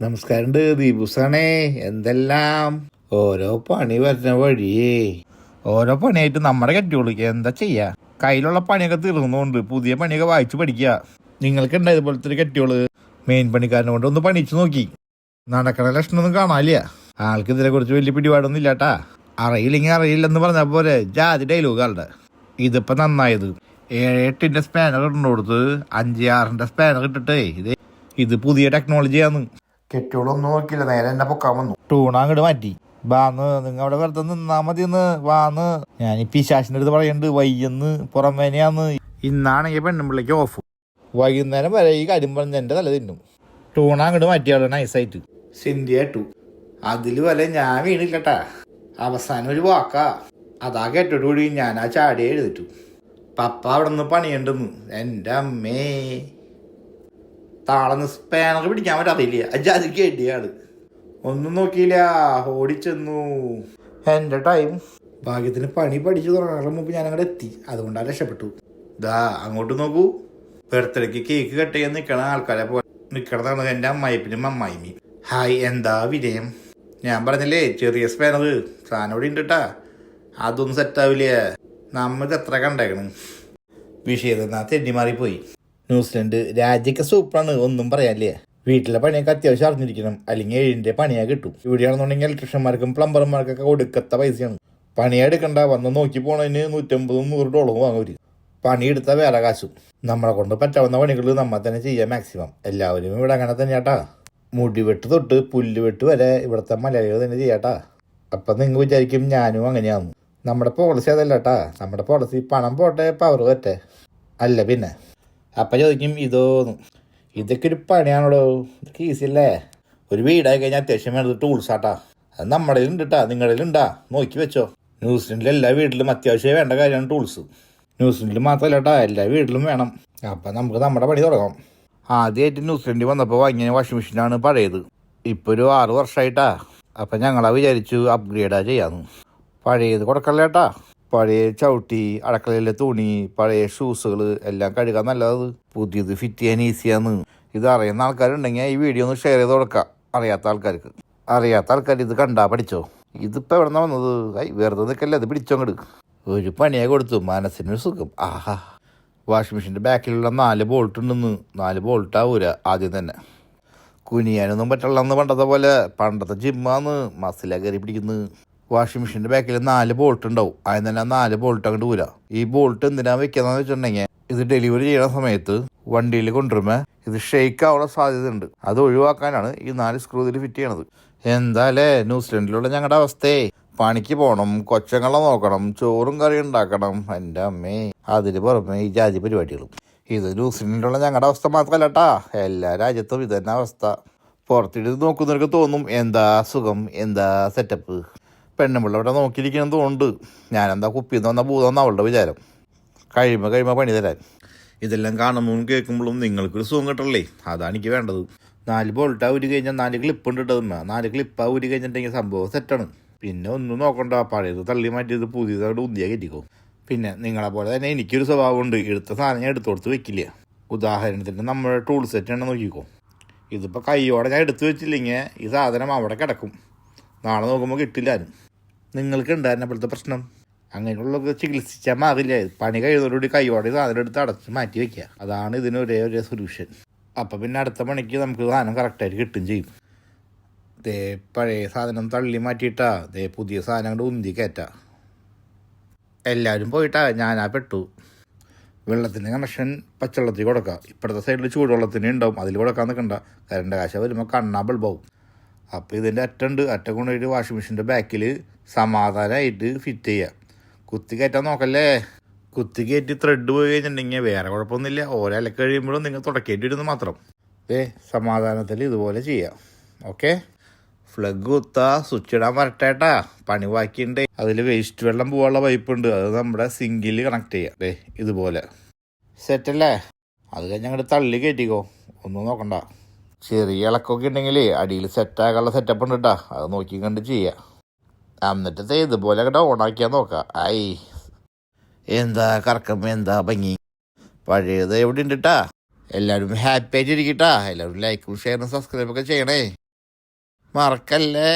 നമസ്കാരമുണ്ട് ദീപുസാണേ. എന്തെല്ലാം ഓരോ പണി വരുന്ന വഴിയേ ഓരോ പണിയായിട്ട് നമ്മുടെ കെട്ടിയോളൂ എന്താ ചെയ്യാ. കയ്യിലുള്ള പണിയൊക്കെ തീർന്നുകൊണ്ട് പുതിയ പണിയൊക്കെ വായിച്ചു പഠിക്കുക. നിങ്ങൾക്ക് ഉണ്ടായത് പോലത്തെ ഒരു കെട്ടിയോള് മെയിൻ പണിക്കാരനെ കൊണ്ട് ഒന്ന് പണിച്ചു നോക്കി. നടക്കണ ലക്ഷണമൊന്നും കാണാനില്ല. ആൾക്ക് ഇതിനെ കുറിച്ച് വലിയ പിടിപാടൊന്നും ഇല്ലാട്ടാ. അറിയില്ലെങ്കിൽ അറിയില്ലെന്ന് പറഞ്ഞ പോലെ ജാതി ഡയലോഗുകളുടെ. ഇതിപ്പോ നന്നായത് 7-8 സ്പാനർ ഇട്ടുകൊടുത്ത് 5-6 സ്പാനർ ഇട്ടിട്ടേ ഇത് പുതിയ ടെക്നോളജിയാന്ന്. കെട്ടിയോളൊന്നും നോക്കില്ല, നേരെ എന്നെ പൊക്കാൻ വന്നു. ടൂണ അങ്ങോട്ട് മാറ്റി. വാന്ന് നിങ്ങൾ അവിടെ വെറുതെ നിന്നാ മതിയെന്ന്. വാന്ന് ഞാൻ ഈ പിശാശിന്റെ അടുത്ത് പറയുന്നുണ്ട് വയ്യെന്ന്, പുറമേനെയാന്ന്. ഇന്നാണെങ്കിൽ പെണ്ണുമ്പിള്ളിക്ക് ഓഫ്. വൈകുന്നേരം വരെ ഈ കാര്യം പറഞ്ഞ് എന്റെ തല തിന്നും. ടൂണ അങ്ങോട്ട് മാറ്റിയാളോ നൈസായിട്ട്. സിന്ധിയ ടു അതിൽ വരെ ഞാൻ വീണില്ലട്ടാ. അവസാനം ഒരു വാക്കാ അതാ കേട്ടോടുകൂടി ഞാൻ ആ ചാടിയെ എഴുതിട്ടു. പപ്പ അവിടെ നിന്ന് പണിയുണ്ടെന്ന്. എൻ്റെ അമ്മേ, താളന്ന് സ്പാനർ പിടിക്കാൻ പറ്റാറില്ല. അജാതി കേട്ടിയാള് ഒന്നും നോക്കിയില്ല, ഓടിച്ചെന്നു. എൻ്റെ ടൈം ഭാഗ്യത്തിന് പണി പഠിച്ചു തുടങ്ങുന്നതിന് മുമ്പ് ഞാൻ അങ്ങോട്ട് എത്തി. അതുകൊണ്ടാണ് രക്ഷപ്പെട്ടു. ദാ അങ്ങോട്ട് നോക്കൂ. ബർത്ത്ഡേക്ക് കേക്ക് കട്ട് ചെയ്യാൻ നിൽക്കണ ആൾക്കാരെ പോലെ നിൽക്കണതാണ് എൻ്റെ അമ്മായിപ്പിനും അമ്മായിമ്മയും. ഹായ്, എന്താ വിനയം. ഞാൻ പറഞ്ഞില്ലേ ചെറിയ സ്പാനർ സാധനം ഇവിടെ ഉണ്ട് കേട്ടാ. അതൊന്നും സെറ്റാവില്ല. നമ്മൾക്ക് എത്ര കണ്ടേക്കണം. വിഷയം തെന്നിമാറിപ്പോയി. ന്യൂസിലൻഡ് രാജ്യമൊക്കെ സൂപ്പറാണ്, ഒന്നും പറയാനില്ലേ. വീട്ടിലെ പണിയൊക്കെ അത്യാവശ്യം അറിഞ്ഞിരിക്കണം, അല്ലെങ്കിൽ 7 പണിയാ കിട്ടും. ഇവിടെയാണെന്നുണ്ടെങ്കിൽ ഇലക്ട്രീഷ്യന്മാർക്കും പ്ലംബർമാർക്കൊക്കെ കൊടുക്കത്ത പൈസയാണ്. പണിയെടുക്കണ്ട, വന്ന് നോക്കി പോണതിന് $150-100 വാങ്ങും. പണിയെടുത്ത വേറെ കാശും. നമ്മളെ കൊണ്ട് പറ്റാവുന്ന പണികൾ നമ്മൾ തന്നെ ചെയ്യാം മാക്സിമം. എല്ലാവരും ഇവിടെ അങ്ങനെ തന്നെയാട്ടാ. മുടിവെട്ട് തൊട്ട് പുല്ലുവെട്ട് വരെ ഇവിടുത്തെ മലയാളികൾ തന്നെ ചെയ്യാട്ടാ. അപ്പം നിങ്ങൾ വിചാരിക്കും ഞാനും അങ്ങനെയാന്ന്. നമ്മുടെ പോളിസി അതല്ലാട്ടാ. നമ്മുടെ പോളിസി പണം പോട്ടെ പവർ പറ്റേ. അല്ല പിന്നെ. അപ്പം ചോദിക്കും ഇതോന്നും. ഇതൊക്കെ ഒരു പണിയാണോടോ, ഇതൊക്കെ ഈസി അല്ലേ. ഒരു വീടായി കഴിഞ്ഞാൽ അത്യാവശ്യം വേണ്ടത് ടൂൾസാട്ടാ. അത് നമ്മുടെ ഉണ്ട് കേട്ടാ, നിങ്ങളുടെ ഉണ്ടാ, നോക്കി വെച്ചോ. ന്യൂസിലൻഡിൽ എല്ലാ വീട്ടിലും അത്യാവശ്യം വേണ്ട കാര്യമാണ് ടൂൾസ്. ന്യൂസിലൻഡിൽ മാത്രമല്ല കേട്ടാ, എല്ലാ വീട്ടിലും വേണം. അപ്പം നമുക്ക് നമ്മുടെ പണി തുടങ്ങാം. ആദ്യമായിട്ട് ന്യൂസിലൻഡിൽ വന്നപ്പോൾ വാങ്ങിയ വാഷിംഗ് മെഷീനാണ് പഴയത്. ഇപ്പോൾ ഒരു 6 വർഷമായിട്ടാ. അപ്പം ഞങ്ങളാ വിചാരിച്ചു അപ്ഗ്രേഡാ ചെയ്യാന്ന്. പഴയത് കൊടുക്കല്ലേട്ടാ. പഴയ ചവിട്ടി, അടുക്കളയിലെ തുണി, പഴയ ഷൂസുകൾ എല്ലാം കഴുകാൻ നല്ലത്. പുതിയത് ഫിറ്റ് ചെയ്യാൻ ഈസിയാന്ന്. ഇത് അറിയുന്ന ആൾക്കാരുണ്ടെങ്കിൽ ഈ വീഡിയോ ഒന്ന് ഷെയർ ചെയ്ത് കൊടുക്കാം. അറിയാത്ത ആൾക്കാർ ഇത് കണ്ടാ പഠിച്ചോ. ഇതിപ്പോൾ എവിടെ നിന്നാ വന്നത്? വെറുതെ നിൽക്കല്ലേ, ഇത് പിടിച്ചോങ്ങട്. ഒരു പണിയെ കൊടുത്തു, മനസ്സിനൊരു സുഖം. ആഹാ. വാഷിംഗ് മെഷീൻ്റെ ബാക്കിലുള്ള 4 ബോൾട്ട് ഉണ്ടെന്ന്. 4 ബോൾട്ടാവൂല ആദ്യം തന്നെ. കുനിയാനൊന്നും പറ്റുള്ളന്ന് പണ്ടത്തെ പോലെ. പണ്ടത്തെ ജിമ്മാന്ന് മസില കയറി പിടിക്കുന്നത്. വാഷിംഗ് മെഷീൻ്റെ ബാക്കിൽ 4 ബോൾട്ട് ഉണ്ടാവും. അതിന് തന്നെ 4 ബോൾട്ട് അങ്ങോട്ട് ഊരാ. ഈ ബോൾട്ട് എന്തിനാ വെക്കാന്ന് വെച്ചിട്ടുണ്ടെങ്കിൽ ഇത് ഡെലിവറി ചെയ്യുന്ന സമയത്ത് വണ്ടിയിൽ കൊണ്ടുവരുമ്പോൾ ഇത് ഷെയ്ക്ക് ആവാനുള്ള സാധ്യത ഉണ്ട്. അത് ഒഴിവാക്കാനാണ് ഈ 4 സ്ക്രൂ ഇതിൽ ഫിറ്റ് ചെയ്യണത്. എന്താല്ലേ ന്യൂസിലൻഡിലുള്ള ഞങ്ങളുടെ അവസ്ഥയെ. പണിക്ക് പോകണം, കൊച്ചങ്ങളെ നോക്കണം, ചോറും കറി ഉണ്ടാക്കണം. എൻ്റെ അമ്മേ, അതിന് പുറമെ ഈ ജാതി പരിപാടികളും. ഇത് ന്യൂസിലൻഡിലുള്ള ഞങ്ങളുടെ അവസ്ഥ മാത്രമല്ല കേട്ടാ, എല്ലാ രാജ്യത്തും ഇത് തന്നെ അവസ്ഥ. പുറത്തിട്ട് നോക്കുന്നവർക്ക് തോന്നും എന്താ സുഖം, എന്താ സെറ്റപ്പ്. പെണ്ണുമ്പിള്ള ഇവിടെ നോക്കിയിരിക്കണമെന്ന് തോന്നുന്നുണ്ട്. ഞാനെന്താ കുപ്പിന്ന് വന്ന ഭൂതമെന്ന് അവളുടെ വിചാരം. കഴിയുമ്പോൾ പണി തരാൻ. ഇതെല്ലാം കാണുമ്പോഴും കേൾക്കുമ്പോഴും നിങ്ങൾക്കൊരു സുഖം കിട്ടല്ലേ, അതാണ് എനിക്ക് വേണ്ടത്. 4 ബോൾട്ടാ ഊരി കഴിഞ്ഞാൽ 4 ക്ലിപ്പ് ഉണ്ട് ഇട്ടതുമ്മ. 4 ക്ലിപ്പാ ഊരി കഴിഞ്ഞിട്ടുണ്ടെങ്കിൽ സംഭവം സെറ്റാണ്. പിന്നെ ഒന്നും നോക്കണ്ട, പഴയത് തള്ളി മാറ്റിയത് പുതിയതായിട്ട് ഉന്തിയാ കെറ്റിക്കോ. പിന്നെ നിങ്ങളെ പോലെ തന്നെ എനിക്കൊരു സ്വഭാവമുണ്ട്, എടുത്ത സാധനം ഞാൻ എടുത്തു കൊടുത്ത് വെക്കില്ല. ഉദാഹരണത്തിന് നമ്മുടെ ടൂൾ സെറ്റ് തന്നെ നോക്കിക്കോ. ഇതിപ്പോൾ കൈയോടെ ഞാൻ എടുത്തു വെച്ചില്ലെങ്കിൽ ഈ സാധനം അവിടെ കിടക്കും. നാളെ നോക്കുമ്പോൾ കിട്ടില്ലാനും. നിങ്ങൾക്ക് ഉണ്ടായിരുന്നപ്പോഴത്തെ പ്രശ്നം അങ്ങനെയുള്ളതൊക്കെ ചികിത്സിച്ചാൽ മാറില്ല. പണി കഴിയുന്നതോടുകൂടി കൈയോടെ സാധനം എടുത്ത് അടച്ച് മാറ്റി വയ്ക്കുക. അതാണ് ഇതിന് ഒരേ സൊല്യൂഷൻ. അപ്പം പിന്നെ അടുത്ത പണിക്ക് നമുക്ക് സാധനം കറക്റ്റായിട്ട് കിട്ടും ചെയ്യും. ദേ പഴയ സാധനം തള്ളി മാറ്റിയിട്ടാ ദേ പുതിയ സാധനം കൊണ്ട് ഉന്തി കയറ്റാ. എല്ലാവരും പോയിട്ടാ ഞാനാ പെട്ടു. വെള്ളത്തിൻ്റെ കണക്ഷൻ പച്ചവെള്ളത്തിൽ കൊടുക്കുക. ഇപ്പോഴത്തെ സൈഡിൽ ചൂടുവെള്ളത്തിന് ഉണ്ടാവും, അതിൽ കൊടുക്കാൻ നിൽക്കണ്ട. കറണ്ട് കാശ വരുമ്പോൾ കണ്ണാ ബൾബാവും. അപ്പോൾ ഇതിൻ്റെ അറ്റം കൊണ്ടുപോയിട്ട് വാഷിംഗ് മെഷീൻ്റെ ബാക്കിൽ സമാധാനമായിട്ട് ഫിറ്റ് ചെയ്യുക. കുത്തി കയറ്റാൻ നോക്കല്ലേ. കുത്തി കയറ്റി ത്രെഡ് പോയി കഴിഞ്ഞിട്ടുണ്ടെങ്കിൽ വേറെ കുഴപ്പമൊന്നുമില്ല. ഓരോ അലക്ക് കഴിയുമ്പോഴും നിങ്ങൾ തുടക്കേണ്ടി വരുന്നത് മാത്രം. സമാധാനത്തിൽ ഇതുപോലെ ചെയ്യാം. ഓക്കെ. ഫ്ലഗ് കുത്താ, സ്വിച്ച് ഇടാൻ വരട്ടേട്ടാ. പണി ബാക്കിയുണ്ട്. അതിൽ വേസ്റ്റ് വെള്ളം പോകാനുള്ള പൈപ്പുണ്ട്, അത് നമ്മുടെ സിങ്കിൽ കണക്ട് ചെയ്യാം. ഇതുപോലെ സെറ്റല്ലേ. അത് കഴിഞ്ഞ് അങ്ങോട്ട് തള്ളി കയറ്റിക്കോ, ഒന്നും നോക്കണ്ട. ചെറിയ ഇളക്കൊക്കെ ഉണ്ടെങ്കിൽ അടിയിൽ സെറ്റാക്കാനുള്ള സെറ്റപ്പ് ഉണ്ട് കേട്ടാ, അത് നോക്കി കണ്ട് ചെയ്യാം. എന്നിട്ട് ഇതുപോലെ അങ്ങോട്ട് ഓണാക്കിയാൽ നോക്കാം. എന്താ കറക്കം, എന്താ ഭംഗി. പഴയത് എവിടെ ഉണ്ട് കേട്ടാ. എല്ലാവരും ഹാപ്പി ആയിട്ടിരിക്കട്ടാ. എല്ലാവരും ലൈക്കും ഷെയറും സബ്സ്ക്രൈബൊക്കെ ചെയ്യണേ. മറക്കല്ലേ.